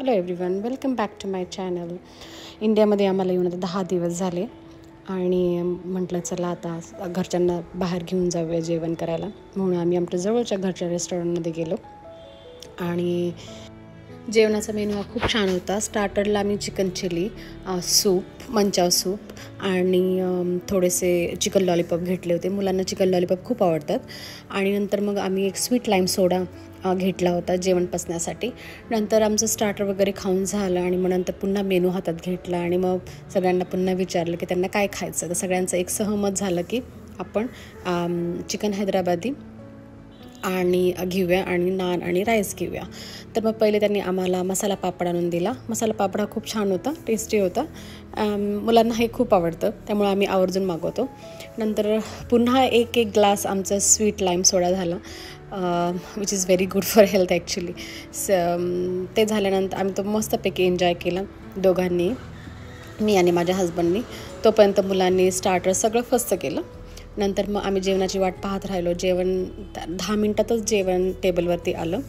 Hello everyone, welcome back to my channel. इंडियामध्ये आम्हाला येऊन आता 10 दिवस झाले आणि म्हटलं चला आता घरच्यांना बाहेर घेऊन जाऊया जेवण करायला, म्हणून आम्ही आमच्या जवळच्या घरच्या रेस्टॉरंटमध्ये गेलो. आणि जेवणाचा मेनू हा खूप छान होता. स्टार्टरला आम्ही chicken chilli, soup, Manchow soup आणि थोडेसे चिकन लॉलीपॉप घेतले होते. मुलांना चिकन लॉलीपॉप खूप आवडतात. आणि नंतर मग आम्ही एक स्वीट लाईम सोडा घेतला होता जेवण पचण्यासाठी. नंतर आमचं स्टार्टर वगैरे खाऊन झालं आणि मग नंतर पुन्हा मेनू हातात घेतला आणि मग सगळ्यांना पुन्हा विचारलं की त्यांना काय खायचं. तर सगळ्यांचं एक सहमत झालं की आपण चिकन हैदराबादी आणि घेऊया आणि नान आणि राईस घेऊया. तर मग पहिले त्यांनी आम्हाला मसाला पापड आणून दिला. मसाला पापड हा खूप छान होता, टेस्टी होता. मुलांना हे खूप आवडतं, त्यामुळे आम्ही आवर्जून मागवतो. नंतर पुन्हा एक ग्लास आमचं स्वीट लाईम सोडा झाला, which is very good for health actually. ते झाल्यानंतर आम्ही तो मस्तपैकी एन्जॉय केला दोघांनी, मी आणि माझ्या हजबंडनी. तोपर्यंत मुलांनी स्टार्टर सगळं फस्त केलं. नंतर मग आम्ही जेवणाची वाट पाहत राहिलो. जेवण 10 मिनटातच जेवण टेबलवरती आलं.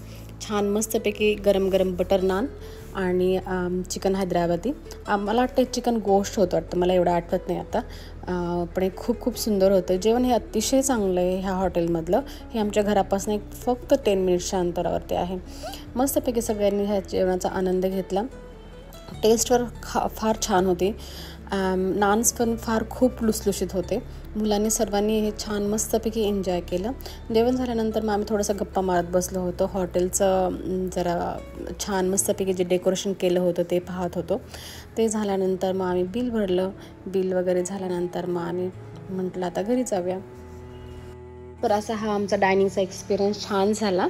छान मस्तपैकी गरम गरम बटर नान आणि चिकन हैदराबादी. मला वाटतं चिकन गोश्त होतं वाटतं, मला एवढं आठवत नाही आता. पण हे खूप खूप सुंदर होतं जेवण. हे अतिशय चांगलं आहे ह्या हॉटेलमधलं. हे आमच्या घरापासून एक फक्त 10 मिनिट्सच्या अंतरावरती आहे. मस्तपैकी सगळ्यांनी ह्या जेवणाचा आनंद घेतला. टेस्टवर फार छान होती. नान्स पण फार खूप लुसलुशीत होते. मुलांनी सर्वांनी हे छान मस्तपैकी एन्जॉय केलं. जेवण झाल्यानंतर मग आम्ही थोडंसं गप्पा मारत बसलो होतो. हॉटेलचं जरा छान मस्तपैकी जे डेकोरेशन केलं होतं ते पाहत होतो. ते झाल्यानंतर मग आम्ही बिल भरलं. बिल वगैरे झाल्यानंतर मग आम्ही म्हटलं आता घरी जाऊया. तर असा हा आमचा डायनिंगचा एक्सपिरियन्स छान झाला.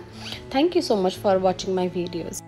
Thank you so much for watching my videos.